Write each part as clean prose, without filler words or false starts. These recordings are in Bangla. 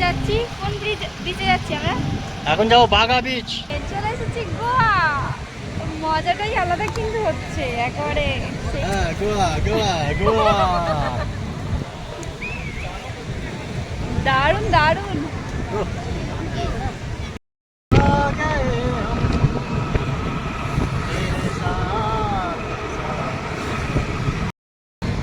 যাচ্ছি কোন বিচে যাচ্ছি আমরা? এখন যাবো বাগা বিচ। চলে এসেছি গোয়া। মজাটাই আলাদা কিন্তু হচ্ছে একেবারে। হ্যাঁ, গোয়া গোয়া গোয়া। দারুণ দারুণ।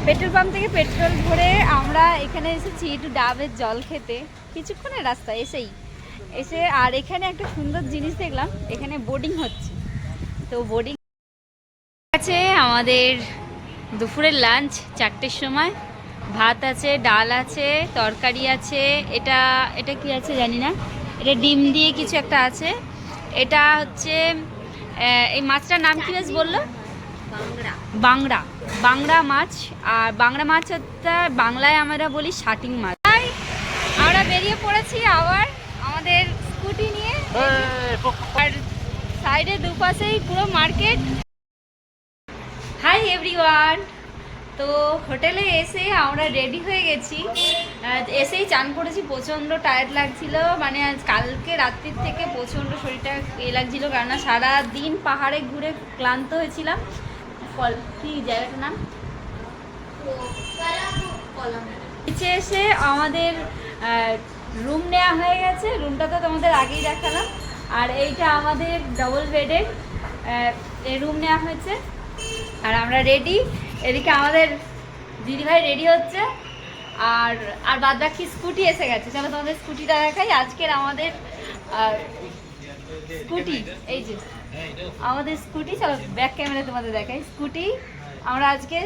পেট্রোল পাম্প থেকে পেট্রোল ভরে আমরা এখানে এসেছি একটু ডাবের জল খেতে। কিছুক্ষণের রাস্তা এসে আর এখানে একটা সুন্দর জিনিস দেখলাম, এখানে বোটিং হচ্ছে। তো বোটিং আছে। আমাদের দুপুরের লাঞ্চ 4টের সময়। ভাত আছে, ডাল আছে, তরকারি আছে। এটা এটা কি আছে জানি না, এটা ডিম দিয়ে কিছু একটা আছে। এটা হচ্ছে এই মাছটার নাম কি বেশ বললো? বাংড়া। বাংড়া মাছ। আর বাংড়া মাছ হচ্ছে বাংলায় আমরা বলি শাটিং মাছ। তাই আমরা বেরিয়ে পড়েছি আবার আমাদের স্কুটি নিয়ে। আর সাইডে দুপাশেই পুরো মার্কেট। Hi everyone. তো হোটেলে এসে আমরা রেডি হয়ে গেছি। এসেই চান করেছি, প্রচণ্ড টায়ার্ড লাগছিল। মানে আজ কালকে রাত্রির থেকে প্রচণ্ড শরীরটা লাগছিল, কেননা সারাদিন পাহাড়ে ঘুরে ক্লান্ত হয়েছিলাম। কি জায়গাটার নাম? নিচে এসে আমাদের রুম নেওয়া হয়ে গেছে। রুমটা তো তোমাদের আগেই দেখালাম। আর এইটা আমাদের ডবল বেডের রুম নেওয়া হয়েছে। আর আমরা রেডি। এদিকে আমাদের দিদিভাই রেডি হচ্ছে। আর আর বাদ বাকি স্কুটি এসে গেছে। চলো তোমাদের স্কুটিটা দেখাই। আজকের আমাদের স্কুটি, এই যে আমাদের স্কুটি। চলো ব্যাক ক্যামেরা তোমাদের দেখাই। স্কুটি আমরা আজকে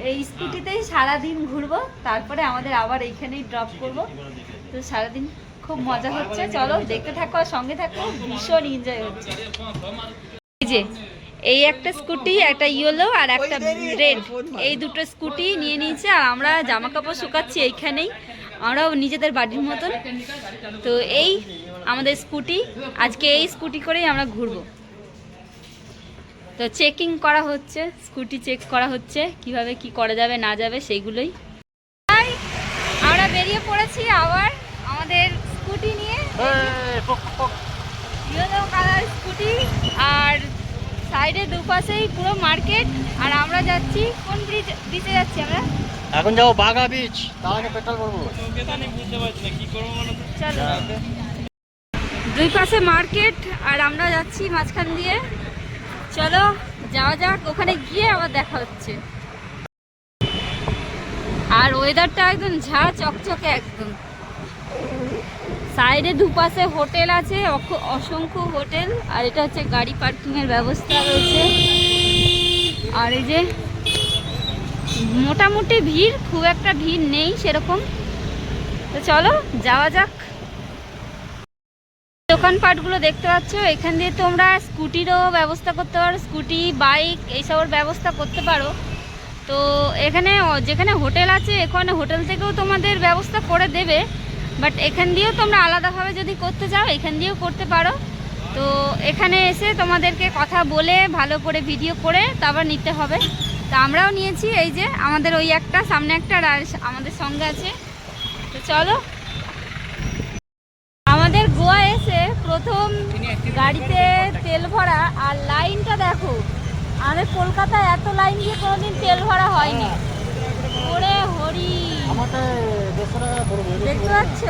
এই স্কুটিতেই সারাদিন ঘুরবো, তারপরে আমাদের আবার এইখানেই ড্রপ করব। তো সারাদিন খুব মজা হচ্ছে। চলো দেখতে থাকো আর সঙ্গে থাকো, ভীষণ এনজয় হচ্ছে। এই যে এই একটা স্কুটি, একটা ইয়েলো আর একটা রেড, এই দুটো স্কুটি নিয়ে নিয়েছে। আর আমরা জামা কাপড় শুকাচ্ছি এইখানেই, আমরাও নিজেদের বাড়ির মতন। তো এই আমাদের স্কুটি, আজকে এই স্কুটি করেই আমরা ঘুরবো। তো চেকিং করা হচ্ছে, স্কুটি চেক করা হচ্ছে কিভাবে কি করা যাবে না যাবে সেইগুলোই। তাই আমরা বেরিয়ে পড়েছি আবার আমাদের স্কুটি নিয়ে। Yellow colour scooty. আর সাইডে দুপাশেই পুরো মার্কেট। আর আমরা যাচ্ছি কোন বিচে যাচ্ছি আমরা? এখন যাবো বাগা বিচ। তার আগে পেট্রোল ভরবো। চলো, দুই পাশে মার্কেট আর আমরা যাচ্ছি মাঝখান দিয়ে। চলো যাওয়া যাক, ওখানে গিয়ে আবার দেখা হচ্ছে। আর ওয়েদারটা একদম ঝা চকচকে একদম। সাইডে দুপাশে হোটেল আছে, অসংখ্য হোটেল। আর এটা হচ্ছে গাড়ি পার্কিংয়ের ব্যবস্থা রয়েছে। আর এই যে মোটামুটি ভিড়, খুব একটা ভিড় নেই সেরকম। তো চলো যাওয়া যাক। দোকানপাটগুলো দেখতে পাচ্ছ, এখান দিয়ে তোমরা স্কুটিরও ব্যবস্থা করতে পারো, স্কুটি বাইক এইসবের ব্যবস্থা করতে পারো। তো এখানে যেখানে হোটেল আছে, এখানে হোটেল থেকেও তোমাদের ব্যবস্থা করে দেবে। বাট এখান দিয়েও তোমরা আলাদাভাবে যদি করতে চাও, এখান দিয়েও করতে পারো। তো এখানে এসে তোমাদেরকে কথা বলে ভালো করে ভিডিও করে তারপর নিতে হবে। তো আমরাও নিয়েছি। এই যে আমাদের ওই একটা সামনে একটা আর আমাদের সঙ্গে আছে। তো চলো। আমাদের গোয়া এসে প্রথম গাড়িতে তেল ভরা, আর লাইনটা দেখো। আমাদের কলকাতায় এত লাইন দিয়ে কোনোদিন তেল ভরা হয়নি। ওরে হরি, দেখতে পাচ্ছ?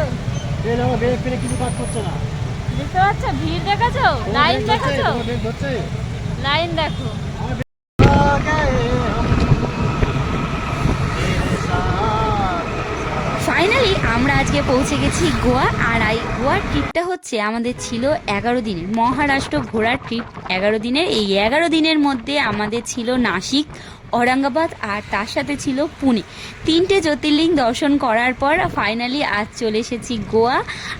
দেখতে পাচ্ছ ভিড় দেখেছো? লাইন দেখেছো? লাইন দেখো। ফাইনালি আমরা আজকে পৌঁছে গেছি গোয়া। আর এই গোয়ার ট্রিপটা হচ্ছে আমাদের ছিল 11 দিনের মহারাষ্ট্র ঘোরার ট্রিপ। 11 দিনের, এই 11 দিনের মধ্যে আমাদের ছিল নাসিক, ঔরঙ্গাবাদ আর তার সাথে ছিল পুনে। 3টে জ্যোতির্লিঙ্গ দর্শন করার পর ফাইনালি আজ চলে এসেছি গোয়া।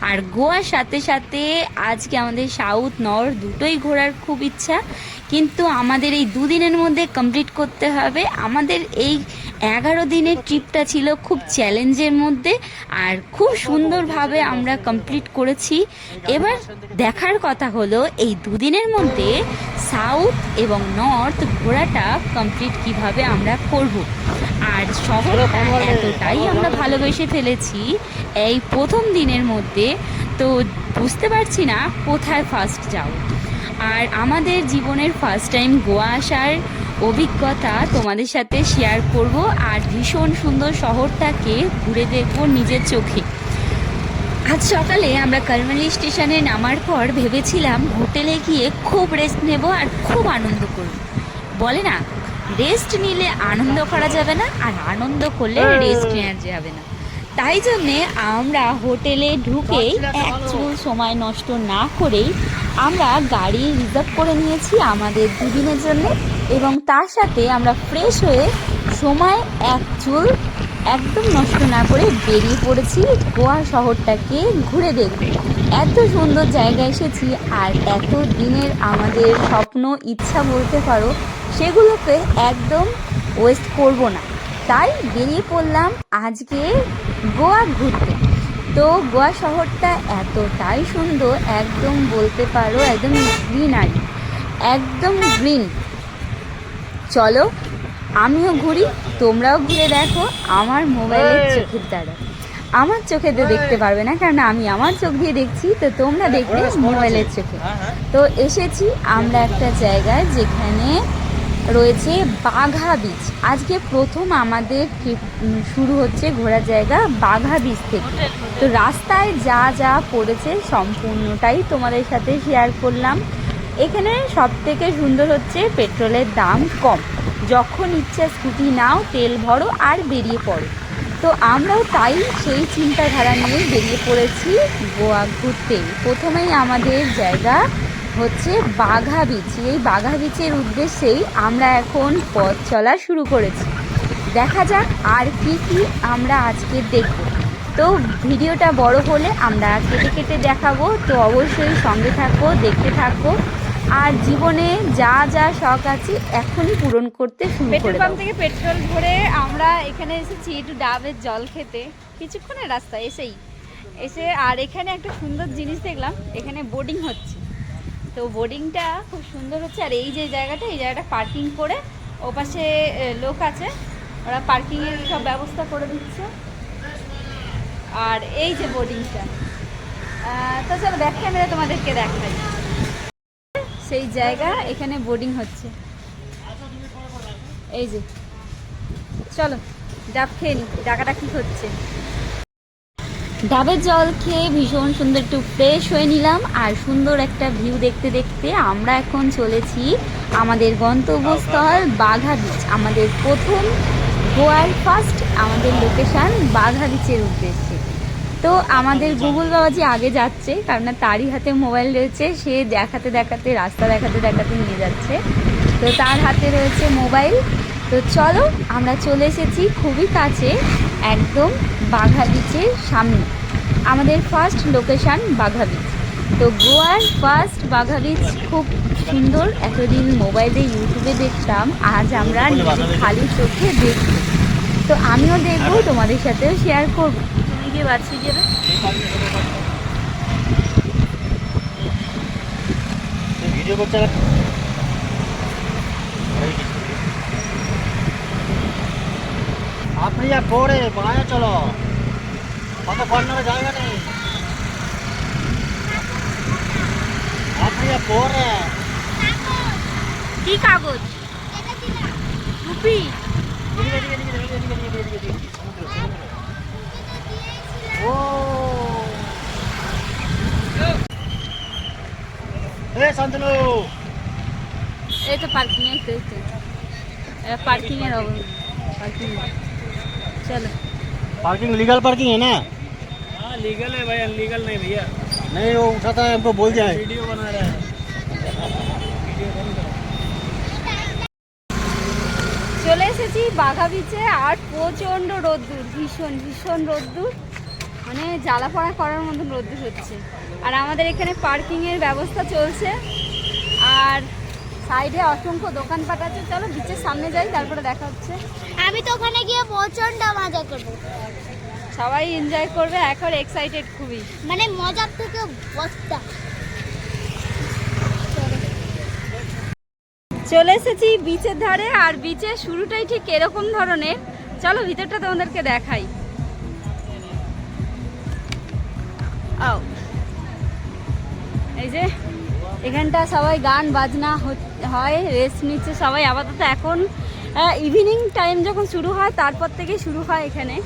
আর গোয়ার সাথে সাথে আজকে আমাদের সাউথ নর্থ দুটোই ঘোরার খুব ইচ্ছা, কিন্তু আমাদের এই 2 দিনের মধ্যে কমপ্লিট করতে হবে। আমাদের এই 11 দিনের ট্রিপটা ছিল খুব চ্যালেঞ্জের মধ্যে, আর খুব সুন্দরভাবে আমরা কমপ্লিট করেছি। এবার দেখার কথা হলো এই 2 দিনের মধ্যে সাউথ এবং নর্থ ঘোরাটা কমপ্লিট কীভাবে কিভাবে আমরা করব। আর শহরটা এতটাই আমরা ভালোবেসে ফেলেছি এই প্রথম দিনের মধ্যে, তো বুঝতে পারছি না কোথায় ফার্স্ট যাব। আর আমাদের জীবনের ফার্স্ট টাইম গোয়া আসার অভিজ্ঞতা তোমাদের সাথে শেয়ার করব। আর ভীষণ সুন্দর শহরটাকে ঘুরে দেখব নিজের চোখে। আজ সকালে আমরা কালমালি স্টেশনে নামার পর ভেবেছিলাম হোটেলে গিয়ে খুব রেস্ট নেব আর খুব আনন্দ করব। বলে না, রেস্ট নিলে আনন্দ করা যাবে না, আর আনন্দ করলে রেস্ট নেওয়া যাবে না। তাই জন্যে আমরা হোটেলে ঢুকেই এক চুল সময় নষ্ট না করেই আমরা গাড়ি রিজার্ভ করে নিয়েছি আমাদের দুদিনের জন্য, এবং তার সাথে আমরা ফ্রেশ হয়ে সময় এক চুল একদম নষ্ট না করে বেরিয়ে পড়েছি গোয়া শহরটাকে ঘুরে দেখব। এত সুন্দর জায়গায় এসেছি, আর এত দিনের আমাদের স্বপ্ন ইচ্ছা বলতে পারো, সেগুলোকে একদম ওয়েস্ট করব না। তাই বেরিয়ে পড়লাম আজকে গোয়া ঘুরতে। তো গোয়া শহরটা এতটাই সুন্দর, একদম বলতে পারো একদম গ্রিনারি, একদম গ্রিন। চলো আমিও ঘুরি, তোমরাও ঘুরে দেখো আমার মোবাইলের চোখের দ্বারা। আমার চোখে তো দেখতে পারবে না, কারণ আমি আমার চোখ দিয়ে দেখছি, তো তোমরা দেখবে মোবাইলের চোখে। তো এসেছি আমরা একটা জায়গায় যেখানে রয়েছে বাঘা বিচ। আজকে প্রথম আমাদের ট্রিপ শুরু হচ্ছে ঘোরার জায়গা বাঘা বিচ থেকে। তো রাস্তায় যা যা পড়েছে সম্পূর্ণটাই তোমাদের সাথে শেয়ার করলাম। এখানে সব থেকে সুন্দর হচ্ছে পেট্রোলের দাম কম, যখন ইচ্ছা স্কুটি নাও, তেল ভরো আর বেরিয়ে পড়ো। তো আমরাও তাই সেই চিন্তাধারা নিয়ে বেরিয়ে পড়েছি গোয়া ঘুরতে। প্রথমেই আমাদের জায়গা হচ্ছে বাঘা বিচ। এই বাঘা বিচের উদ্দেশ্যেই আমরা এখন পথ চলা শুরু করেছি। দেখা যাক আর কি কি আমরা আজকে দেখব। তো ভিডিওটা বড় হলে আমরা কেটে কেটে দেখাবো, তো অবশ্যই সঙ্গে থাকো, দেখতে থাকো। আর জীবনে যা যা শখ আছে এখনই পূরণ করতে শুরু করে দাও। পেট্রোল পাম্প থেকে পেট্রোল ভরে আমরা এখানে এসেছি একটু ডাবের জল খেতে, কিছুক্ষণের রাস্তা এসে আর এখানে একটা সুন্দর জিনিস দেখলাম, এখানে বোটিং হচ্ছে। তো বোটিংটা খুব সুন্দর হচ্ছে। আর এই যে জায়গাটা, এই জায়গাটা পার্কিং করে, ওপাশে লোক আছে, ওরা পার্কিংয়ের সব ব্যবস্থা করে দিচ্ছে। আর এই যে বোটিংটা, তো চলো ব্যাক ক্যামেরা তোমাদেরকে দেখাই। সেই জায়গা, এখানে বোটিং হচ্ছে, এই যে। চলো ডাব খেয়ে নি, ডাকাডাকি হচ্ছে। ডাবের জল খেয়ে ভীষণ সুন্দর একটু ফ্রেশ হয়ে নিলাম, আর সুন্দর একটা ভিউ দেখতে দেখতে আমরা এখন চলেছি আমাদের গন্তব্যস্থল বাঘা বিচ। আমাদের প্রথম গোয়ার ফার্স্ট আমাদের লোকেশান বাঘা বিচের উদ্দেশ্যে। তো আমাদের গুগল বাবাজি আগে যাচ্ছে, কারণ তারই হাতে মোবাইল রয়েছে, সে দেখাতে দেখাতে রাস্তা দেখাতে দেখাতে নিয়ে যাচ্ছে। তো তার হাতে রয়েছে মোবাইল। তো চলো আমরা চলে এসেছি খুবই কাছে, একদম বাঘা বিচের সামনে। আমাদের ফার্স্ট লোকেশান বাঘা বিচ। তো গোয়ার ফার্স্ট বাঘা বিচ খুব সুন্দর, এতদিন মোবাইলে ইউটিউবে দেখতাম, আজ আমরা নিজে খালি চোখে দেখব। তো আমিও দেখবো, তোমাদের সাথেও শেয়ার করবো। তুমি কি বাচ্চি যাবে? ভিডিও করছে আপনি যা পড়ে বাঁয়ে চলো, কত কর্নারে জায়গা নেই। আপনি যা পড়ে কি কাগজ? টুপি? ও শান্তনু, এই তো পার্কিং पार्किंग है पार्किंग। चलो पार्किंग लीगल पार्किंग है ना? हाँ लीगल है भाई, अनलीगल नहीं भैया। नहीं वो उठाता है, हमको बोल दिया है। वीडियो बना रहा है। চলে এসেছি বাঘা বিচে, আর প্রচণ্ড রোদ্দুর, ভীষণ ভীষণ রোদ্দুর, মানে জ্বালাপড়া করার মতন রোদ্দুর হচ্ছে। আর আমাদের এখানে পার্কিংয়ের ব্যবস্থা চলছে, আর সাইডে অসংখ্য দোকানপাট আছে। চলো বিচের সামনে যাই, তারপরে দেখা হচ্ছে। আমি তো ওখানে গিয়ে প্রচন্ড মজা করবো, সবাই এনজয় করবে, এখন এক্সাইটেড খুবই, মানে মজার থেকে বস্তা। চলে এসেছি বিচের ধারে, আর বিচের শুরুটাই ঠিক এরকম ধরনের। চলো ভিতরটা তোমাদেরকে দেখাই। আও, এই যে এখানটা সবাই গান বাজনা হয়, রেস্ট নিচ্ছে সবাই আপাতত। এখন ইভিনিং টাইম যখন শুরু হয় তারপর থেকে শুরু হয় এখানে।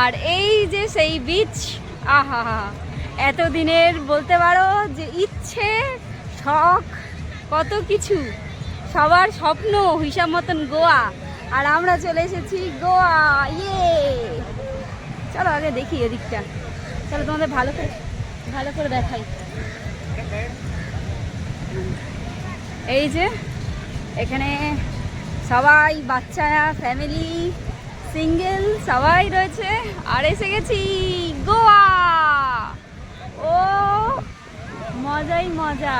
আর এই যে সেই বিচ, আহা হা, এতদিনের বলতে পারো যে ইচ্ছে, শখ, কত কিছু, সবার স্বপ্ন হিসাব মতন গোয়া। আর আমরা চলে এসেছি গোয়া। ইয়ে, চলো আগে দেখি এদিকটা। চলো তোমাদের ভালো করে দেখাই। এই যে এখানে সবাই, বাচ্চারা, ফ্যামিলি, সিঙ্গেল সবাই রয়েছে। আর এসে গেছি গোয়া। ও মজাই মজা,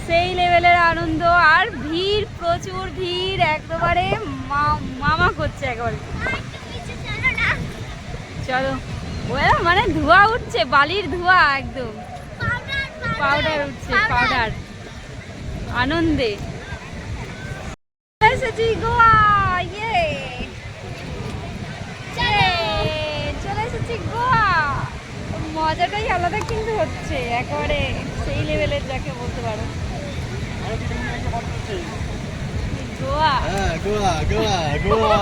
সেই লেভেলের আনন্দ। আর ভিড়, প্রচুর ভিড়, একেবারে মামা করছে একেবারে। চলো, মানে ধোঁয়া উঠছে, বালির ধোঁয়া, একদম পাউডার উঠছে, পাউডার আনন্দে এসেছি গোয়া। ইয়ে, চলে এসেছি গোয়া। মজাটাই আলাদা কিন্তু হচ্ছে, একেবারে সেই লেভেলের যাকে বলতে পারো। গোয়া, গোয়া গোয়া গোয়া।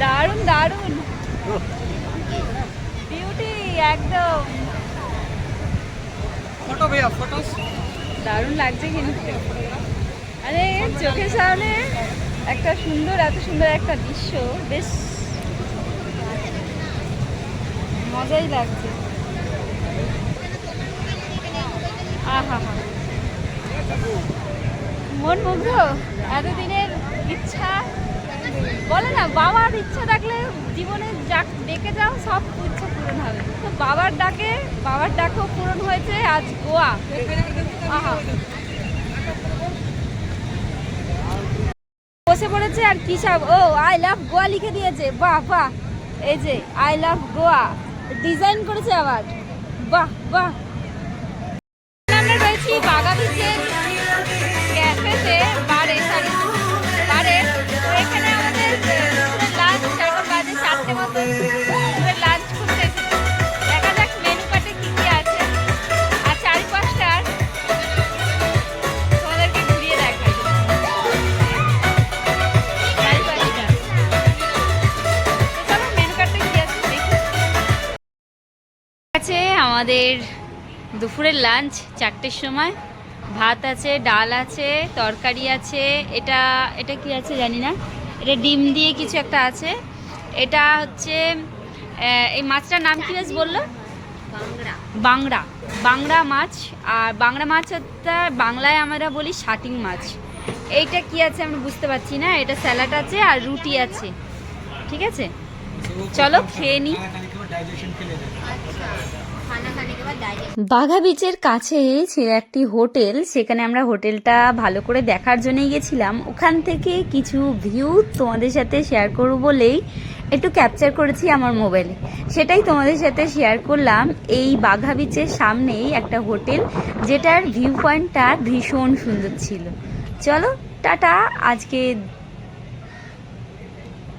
দারুণ দারুণ বিউটি, একদম फोटो भैया फोटो। দারুণ লাগছে কিন্তু। আরে চোখের সামনে একটা সুন্দর, এত সুন্দর একটা দৃশ্য, বেশ মজাই লাগছে। আহা হা, মন মুগ্ধ। এতদিনের ইচ্ছা, বলে না বাবার ইচ্ছা থাকলে জীবনে যা ডেকে যাও সব ইচ্ছা পূরণ হবে। তো বাবার ডাকও পূরণ হয়েছে আজ গোয়া। আহা, বসে পড়েছে আর কি সব, ও আই লাভ গোয়া লিখে দিয়েছে। বাহ বাহ, এই যে আই লাভ গোয়া ডিজাইন করেছে আবার, বাহ বাহ। আমরা রয়েছি বাগা বিচের ক্যাফেতে, বারে এখানে আমাদের লাঞ্চ এখন বাজে 4টে মতো, লাঞ্চ করতে এসেছি। দেখা যাক মেনু কার্ডে কি কি আছে। আর চারিপাশটার তোমাদেরকে ঘুরিয়ে দেখাই চারিপাশটা। চলো মেনু কার্ডে কি আছে দেখি। আছে আমাদের দুপুরের লাঞ্চ 4টের সময়। ভাত আছে, ডাল আছে, তরকারি আছে, এটা কি আছে জানি না, এটা ডিম দিয়ে কিছু একটা আছে। এটা হচ্ছে এই মাছটার নাম কি বেশ বললো? বাংড়া মাছ। আর বাংড়া মাছ হচ্ছে বাংলায় আমরা বলি শাটিং মাছ। এইটা কি আছে আমরা বুঝতে পারছি না। এটা স্যালাড আছে আর রুটি আছে। ঠিক আছে, চলো খেয়ে নিই। বাঘা বিচের কাছে ছিল একটি হোটেল, সেখানে আমরা হোটেলটা ভালো করে দেখার জন্যই গেছিলাম। ওখান থেকে কিছু ভিউ তোমাদের সাথে শেয়ার করব বলেই একটু ক্যাপচার করেছি আমার মোবাইলে, সেটাই তোমাদের সাথে শেয়ার করলাম। এই বাঘা বিচের সামনেই একটা হোটেল, যেটার ভিউ পয়েন্টটা ভীষণ সুন্দর ছিল। চলো টাটা, আজকে